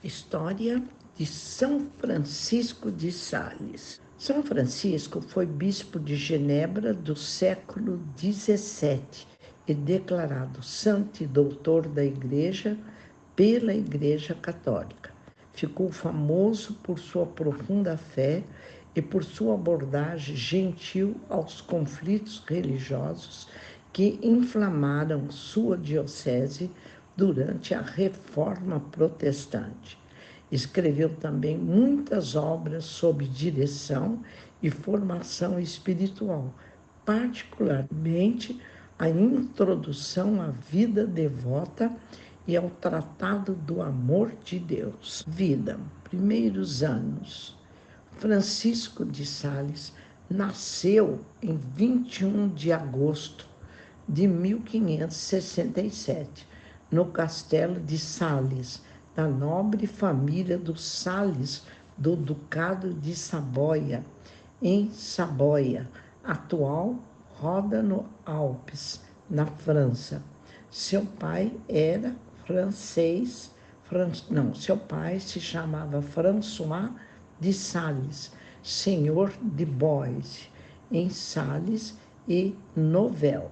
História de São Francisco de Sales. São Francisco foi bispo de Genebra do século XVII e declarado santo e doutor da Igreja pela Igreja Católica. Ficou famoso por sua profunda fé e por sua abordagem gentil aos conflitos religiosos que inflamaram sua diocese durante a Reforma Protestante. Escreveu também muitas obras sob direção e formação espiritual, particularmente a Introdução à Vida Devota e ao Tratado do Amor de Deus. Vida, primeiros anos. Francisco de Sales nasceu em 21 de agosto de 1567, no castelo de Sales, da nobre família dos Sales do Ducado de Saboia, em Saboia, atual Ródano-Alpes, na França. Seu pai era francês, seu pai se chamava François de Sales, senhor de Bois, em Sales e Novel.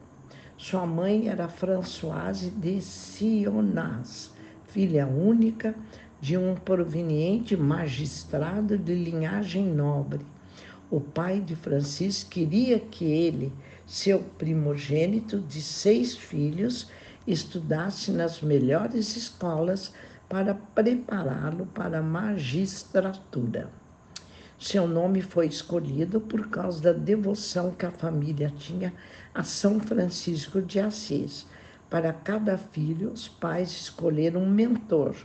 Sua mãe era Françoise de Sionnas, filha única de um proveniente magistrado de linhagem nobre. O pai de Francisco queria que ele, seu primogênito de 6 filhos, estudasse nas melhores escolas para prepará-lo para a magistratura. Seu nome foi escolhido por causa da devoção que a família tinha a São Francisco de Assis. Para cada filho, os pais escolheram um mentor.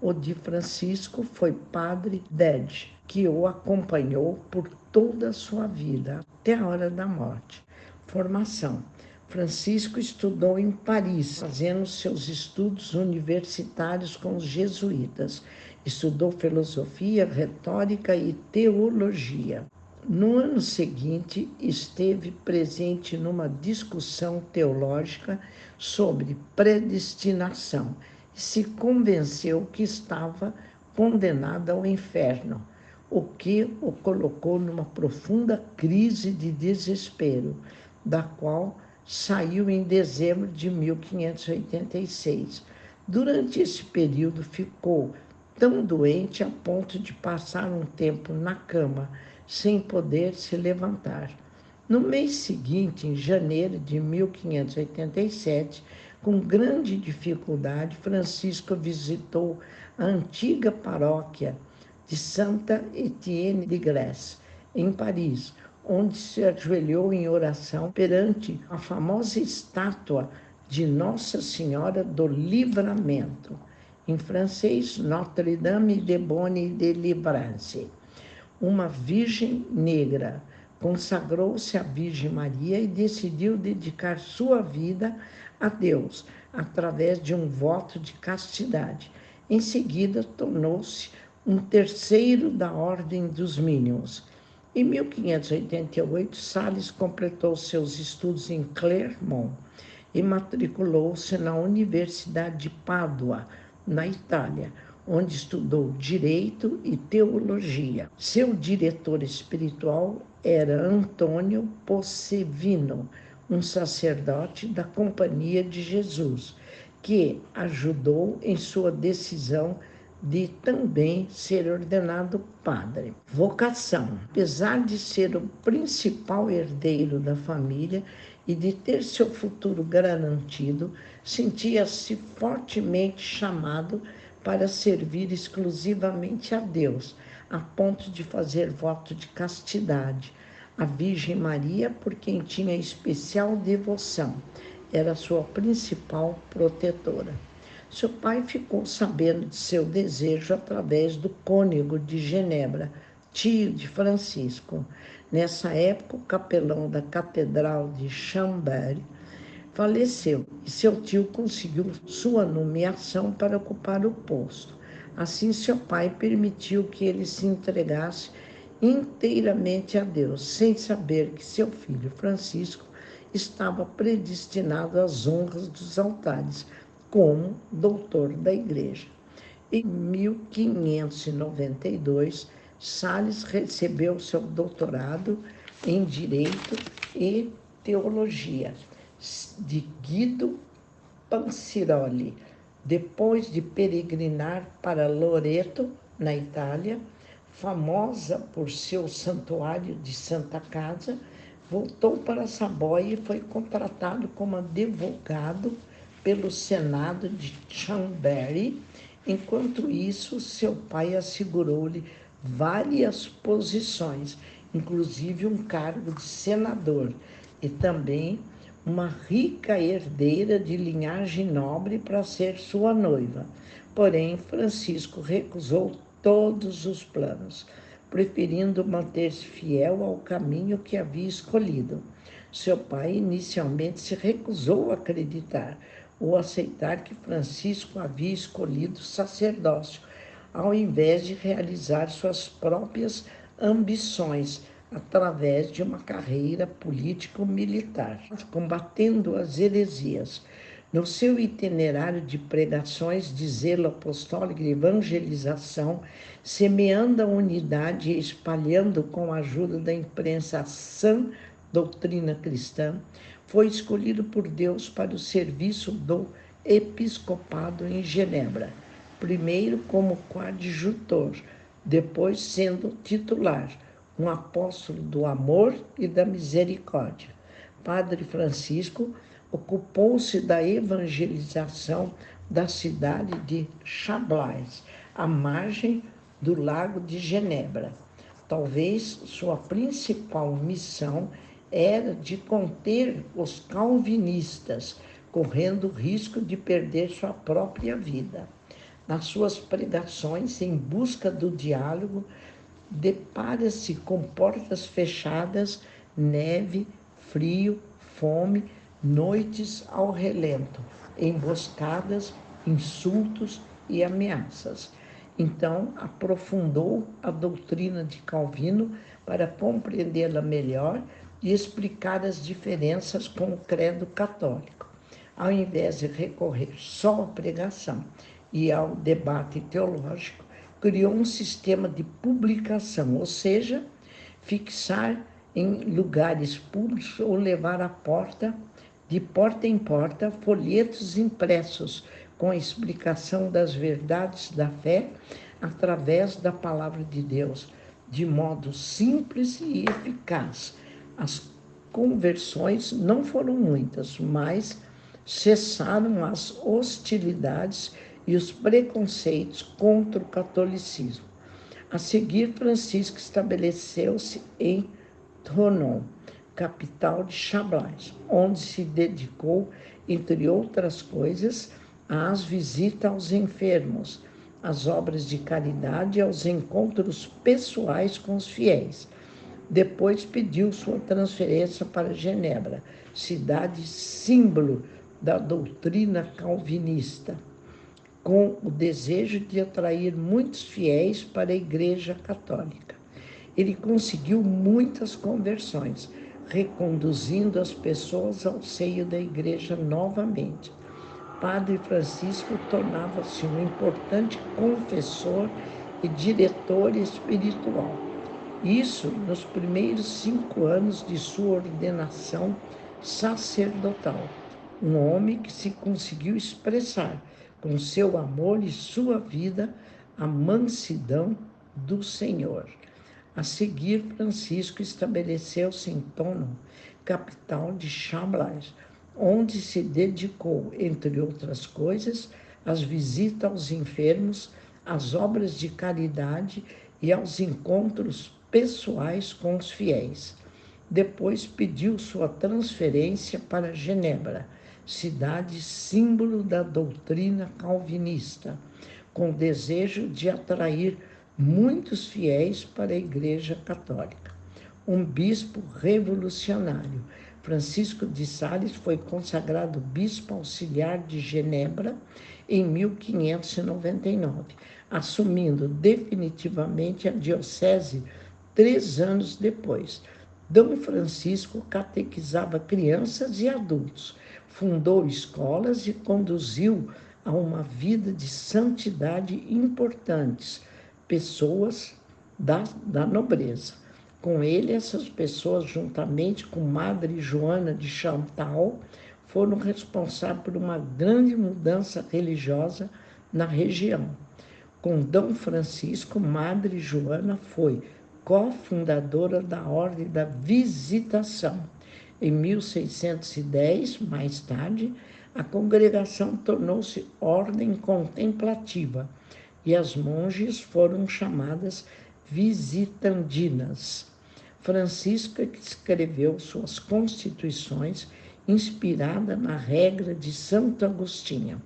O de Francisco foi Padre Dede, que o acompanhou por toda a sua vida, até a hora da morte. Formação. Francisco estudou em Paris, fazendo seus estudos universitários com os jesuítas. Estudou filosofia, retórica e teologia. No ano seguinte, esteve presente numa discussão teológica sobre predestinação e se convenceu que estava condenado ao inferno, o que o colocou numa profunda crise de desespero, da qual saiu em dezembro de 1586. Durante esse período ficou tão doente a ponto de passar um tempo na cama, sem poder se levantar. No mês seguinte, em janeiro de 1587, com grande dificuldade, Francisco visitou a antiga paróquia de Santa Etienne de Grèce, em Paris, onde se ajoelhou em oração perante a famosa estátua de Nossa Senhora do Livramento, em francês, Notre-Dame de Bonne Délivrance. Uma virgem negra. Consagrou-se à Virgem Maria e decidiu dedicar sua vida a Deus, através de um voto de castidade. Em seguida, tornou-se um terceiro da Ordem dos Mínimos. Em 1588, Sales completou seus estudos em Clermont e matriculou-se na Universidade de Pádua, na Itália, onde estudou Direito e Teologia. Seu diretor espiritual era Antônio Possevino, um sacerdote da Companhia de Jesus, que ajudou em sua decisão de também ser ordenado padre. Vocação. Apesar de ser o principal herdeiro da família e de ter seu futuro garantido, sentia-se fortemente chamado para servir exclusivamente a Deus, a ponto de fazer voto de castidade. A Virgem Maria, por quem tinha especial devoção, era sua principal protetora. Seu pai ficou sabendo de seu desejo através do cônego de Genebra, tio de Francisco. Nessa época, o capelão da Catedral de Chambéry faleceu e seu tio conseguiu sua nomeação para ocupar o posto. Assim, seu pai permitiu que ele se entregasse inteiramente a Deus, sem saber que seu filho Francisco estava predestinado às honras dos altares, como doutor da Igreja. Em 1592, Sales recebeu seu doutorado em Direito e Teologia de Guido Panciroli. Depois de peregrinar para Loreto, na Itália, famosa por seu santuário de Santa Casa, voltou para Saboia e foi contratado como advogado pelo Senado de Chambéry. Enquanto isso, seu pai assegurou-lhe várias posições, inclusive um cargo de senador e também uma rica herdeira de linhagem nobre para ser sua noiva. Porém, Francisco recusou todos os planos, preferindo manter-se fiel ao caminho que havia escolhido. Seu pai inicialmente se recusou a acreditar ou aceitar que Francisco havia escolhido o sacerdócio, ao invés de realizar suas próprias ambições através de uma carreira político-militar, combatendo as heresias. No seu itinerário de pregações de zelo apostólico e evangelização, semeando a unidade e espalhando com a ajuda da imprensa a sã doutrina cristã, foi escolhido por Deus para o serviço do episcopado em Genebra, primeiro como coadjutor, depois sendo titular, um apóstolo do amor e da misericórdia. Padre Francisco ocupou-se da evangelização da cidade de Chablais, à margem do Lago de Genebra. Talvez sua principal missão era de conter os calvinistas, correndo o risco de perder sua própria vida. Nas suas pregações em busca do diálogo, depara-se com portas fechadas, neve, frio, fome, noites ao relento, emboscadas, insultos e ameaças. Então, aprofundou a doutrina de Calvino para compreendê-la melhor e explicar as diferenças com o credo católico. Ao invés de recorrer só à pregação e ao debate teológico, criou um sistema de publicação, ou seja, fixar em lugares públicos ou levar de porta em porta, folhetos impressos com a explicação das verdades da fé através da palavra de Deus, de modo simples e eficaz. As conversões não foram muitas, mas cessaram as hostilidades e os preconceitos contra o catolicismo. A seguir, Francisco estabeleceu-se em Thonon, capital de Chablais, onde se dedicou, entre outras coisas, às visitas aos enfermos, às obras de caridade e aos encontros pessoais com os fiéis. Depois pediu sua transferência para Genebra, cidade símbolo da doutrina calvinista, com o desejo de atrair muitos fiéis para a Igreja Católica. Ele conseguiu muitas conversões, reconduzindo as pessoas ao seio da Igreja novamente. Padre Francisco tornava-se um importante confessor e diretor espiritual. Isso nos primeiros 5 anos de sua ordenação sacerdotal. Um homem que se conseguiu expressar com seu amor e sua vida a mansidão do Senhor. A seguir, Francisco estabeleceu-se em Thonon, capital de Chablais, onde se dedicou, entre outras coisas, às visitas aos enfermos, às obras de caridade e aos encontros pessoais com os fiéis. Depois pediu sua transferência para Genebra, cidade símbolo da doutrina calvinista, com desejo de atrair muitos fiéis para a Igreja Católica. Um bispo revolucionário, Francisco de Sales, foi consagrado bispo auxiliar de Genebra em 1599, assumindo definitivamente a diocese 3 anos depois. Dom Francisco catequizava crianças e adultos, fundou escolas e conduziu a uma vida de santidade importantes, pessoas da nobreza. Com ele, essas pessoas, juntamente com Madre Joana de Chantal, foram responsáveis por uma grande mudança religiosa na região. Com Dom Francisco, Madre Joana foi cofundadora da Ordem da Visitação. Em 1610, mais tarde, a congregação tornou-se ordem contemplativa e as monjas foram chamadas visitandinas. Francisca escreveu suas constituições inspirada na regra de Santo Agostinho.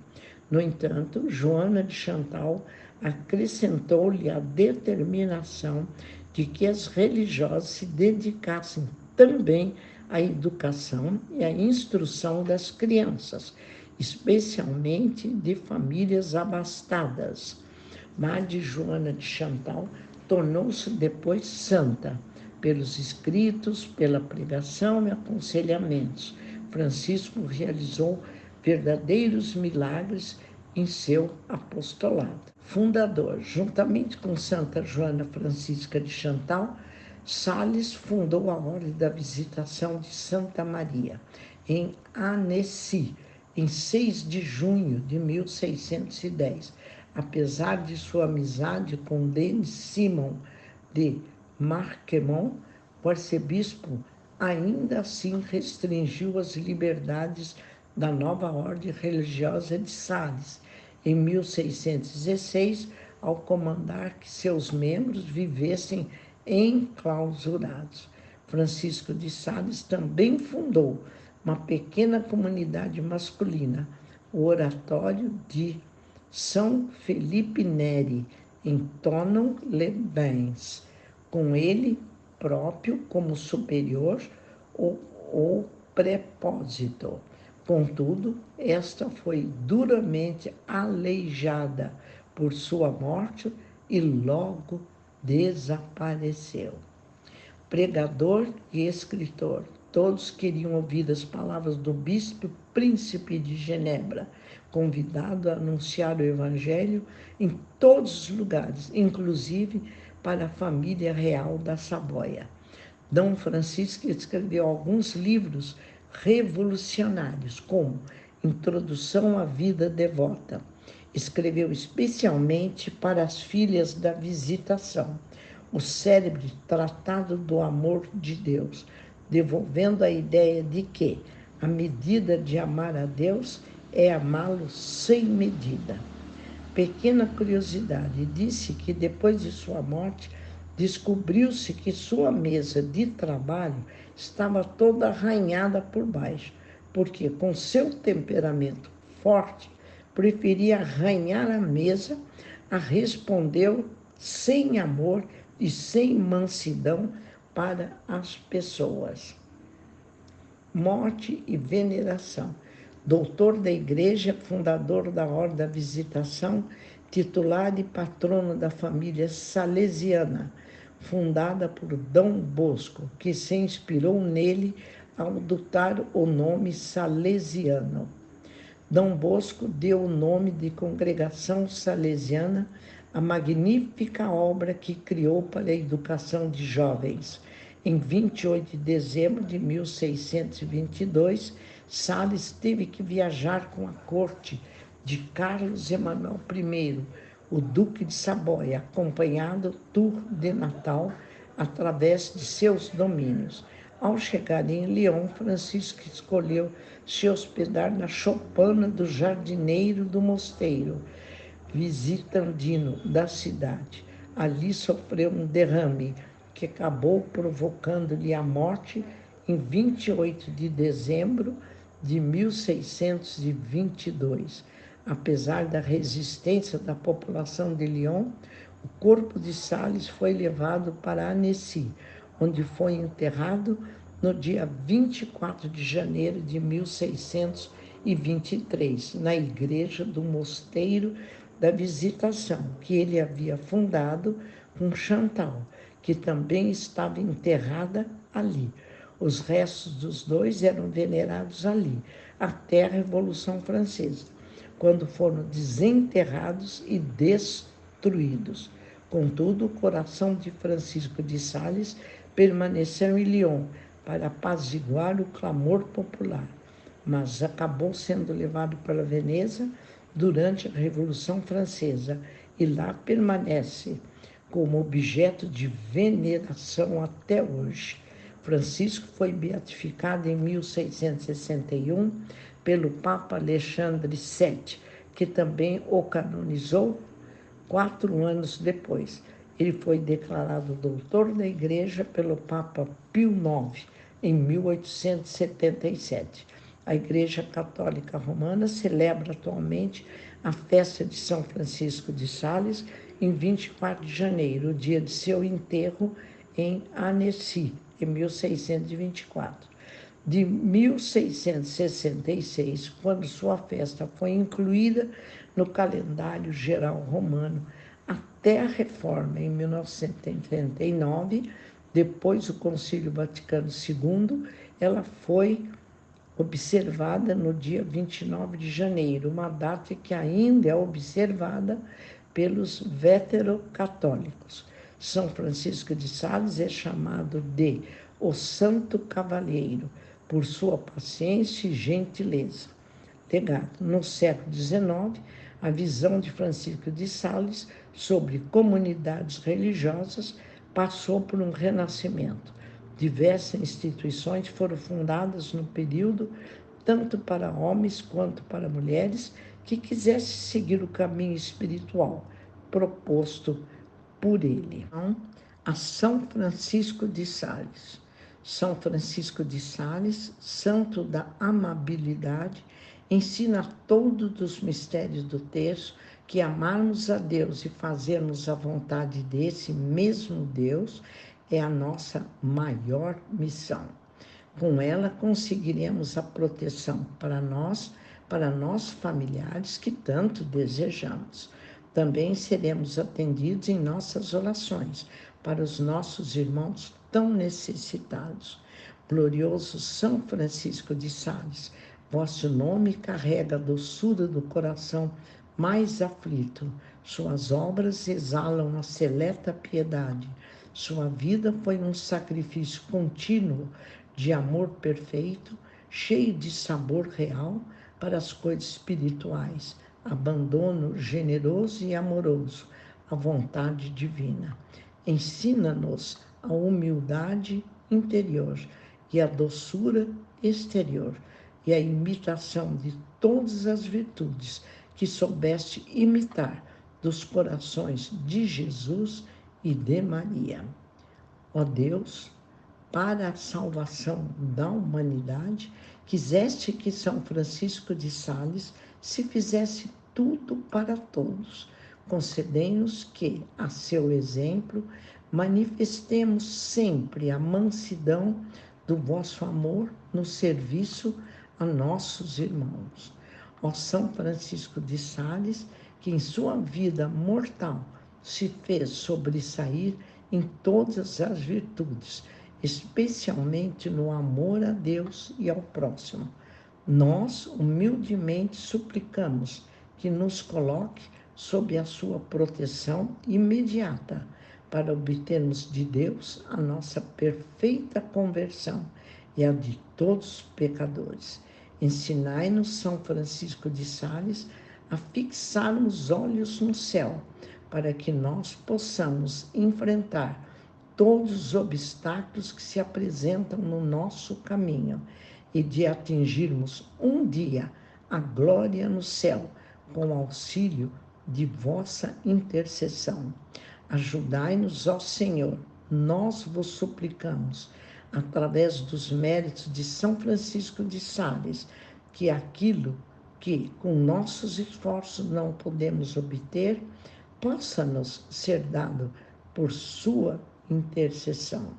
No entanto, Joana de Chantal acrescentou-lhe a determinação de que as religiosas se dedicassem também à educação e à instrução das crianças, especialmente de famílias abastadas. Madre Joana de Chantal tornou-se depois santa, pelos escritos, pela pregação e aconselhamentos. Francisco realizou verdadeiros milagres em seu apostolado. Fundador, juntamente com Santa Joana Francisca de Chantal, Sales fundou a Ordem da Visitação de Santa Maria, em Annecy, em 6 de junho de 1610. Apesar de sua amizade com Denis Simon de Marquemont, o arcebispo ainda assim restringiu as liberdades da nova ordem religiosa de Sales, em 1616, ao comandar que seus membros vivessem enclausurados. Francisco de Sales também fundou uma pequena comunidade masculina, o Oratório de São Felipe Neri, em Thonon-les-Bains, com ele próprio como superior ou prepósito. Contudo, esta foi duramente aleijada por sua morte e logo desapareceu. Pregador e escritor, todos queriam ouvir as palavras do bispo príncipe de Genebra, convidado a anunciar o evangelho em todos os lugares, inclusive para a família real da Saboia. Dom Francisco escreveu alguns livros revolucionários, como Introdução à Vida Devota. Escreveu especialmente para as filhas da Visitação, o célebre Tratado do Amor de Deus, devolvendo a ideia de que a medida de amar a Deus é amá-lo sem medida. Pequena curiosidade, disse que depois de sua morte, descobriu-se que sua mesa de trabalho estava toda arranhada por baixo, porque com seu temperamento forte, preferia arranhar a mesa a respondeu sem amor e sem mansidão para as pessoas. Morte e veneração. Doutor da Igreja, fundador da Ordem da Visitação, titular e patrono da família salesiana, fundada por Dom Bosco, que se inspirou nele ao adotar o nome salesiano. Dom Bosco deu o nome de Congregação Salesiana à magnífica obra que criou para a educação de jovens. Em 28 de dezembro de 1622, Sales teve que viajar com a corte de Carlos Emanuel I, o Duque de Saboia, acompanhado Tour de Natal através de seus domínios. Ao chegar em Lyon, Francisco escolheu se hospedar na choupana do jardineiro do mosteiro visitandino da cidade. Ali sofreu um derrame que acabou provocando-lhe a morte em 28 de dezembro de 1622. Apesar da resistência da população de Lyon, o corpo de Sales foi levado para Annecy, onde foi enterrado no dia 24 de janeiro de 1623, na igreja do Mosteiro da Visitação, que ele havia fundado com Chantal, que também estava enterrada ali. Os restos dos dois eram venerados ali, até a Revolução Francesa. quando foram desenterrados e destruídos. Contudo, o coração de Francisco de Sales permaneceu em Lyon para apaziguar o clamor popular, mas acabou sendo levado para Veneza durante a Revolução Francesa e lá permanece como objeto de veneração até hoje. Francisco foi beatificado em 1661 pelo Papa Alexandre VII, que também o canonizou 4 anos depois. Ele foi declarado doutor da Igreja pelo Papa Pio IX, em 1877. A Igreja Católica Romana celebra atualmente a festa de São Francisco de Sales em 24 de janeiro, o dia de seu enterro em Annecy, em 1624. De 1666, quando sua festa foi incluída no calendário geral romano, até a reforma em 1939, depois do Concílio Vaticano II, ela foi observada no dia 29 de janeiro, uma data que ainda é observada pelos veterocatólicos. São Francisco de Sales é chamado de o Santo Cavalheiro, por sua paciência e gentileza. Legado. No século XIX, a visão de Francisco de Sales sobre comunidades religiosas passou por um renascimento. Diversas instituições foram fundadas no período, tanto para homens quanto para mulheres que quisessem seguir o caminho espiritual proposto por ele. Então, a São Francisco de Sales. São Francisco de Sales, santo da amabilidade, ensina todos os mistérios do texto que amarmos a Deus e fazermos a vontade desse mesmo Deus é a nossa maior missão. Com ela conseguiremos a proteção para nossos familiares que tanto desejamos. Também seremos atendidos em nossas orações para os nossos irmãos tão necessitados. Glorioso São Francisco de Sales, vosso nome carrega a doçura do coração mais aflito. Suas obras exalam a seleta piedade. Sua vida foi um sacrifício contínuo de amor perfeito, cheio de sabor real para as coisas espirituais, abandono generoso e amoroso à vontade divina. Ensina-nos a humildade interior e a doçura exterior e a imitação de todas as virtudes que soubeste imitar dos corações de Jesus e de Maria. Ó Deus, para a salvação da humanidade, quiseste que São Francisco de Sales se fizesse tudo para todos. Concedei-nos que, a seu exemplo, manifestemos sempre a mansidão do vosso amor no serviço a nossos irmãos. Ó São Francisco de Sales, que em sua vida mortal se fez sobressair em todas as virtudes, especialmente no amor a Deus e ao próximo. Nós, humildemente, suplicamos que nos coloque sob a sua proteção imediata, para obtermos de Deus a nossa perfeita conversão e a de todos os pecadores. Ensinai-nos, São Francisco de Sales, a fixarmos os olhos no céu, para que nós possamos enfrentar todos os obstáculos que se apresentam no nosso caminho e de atingirmos um dia a glória no céu, com auxílio de vossa intercessão. Ajudai-nos, ó Senhor, nós vos suplicamos, através dos méritos de São Francisco de Sales, que aquilo que com nossos esforços não podemos obter, possa nos ser dado por sua intercessão.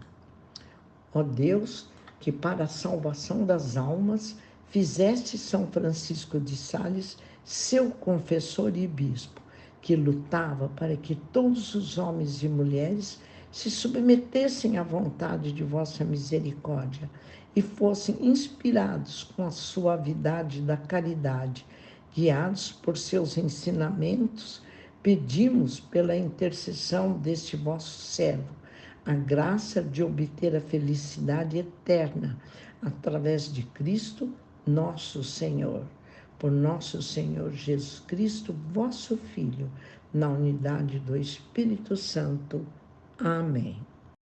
Ó Deus, que para a salvação das almas fizeste São Francisco de Sales seu confessor e bispo, que lutava para que todos os homens e mulheres se submetessem à vontade de vossa misericórdia e fossem inspirados com a suavidade da caridade guiados por seus ensinamentos, pedimos pela intercessão deste vosso servo a graça de obter a felicidade eterna através de Cristo, nosso Senhor. Por nosso Senhor Jesus Cristo, vosso Filho, na unidade do Espírito Santo. Amém.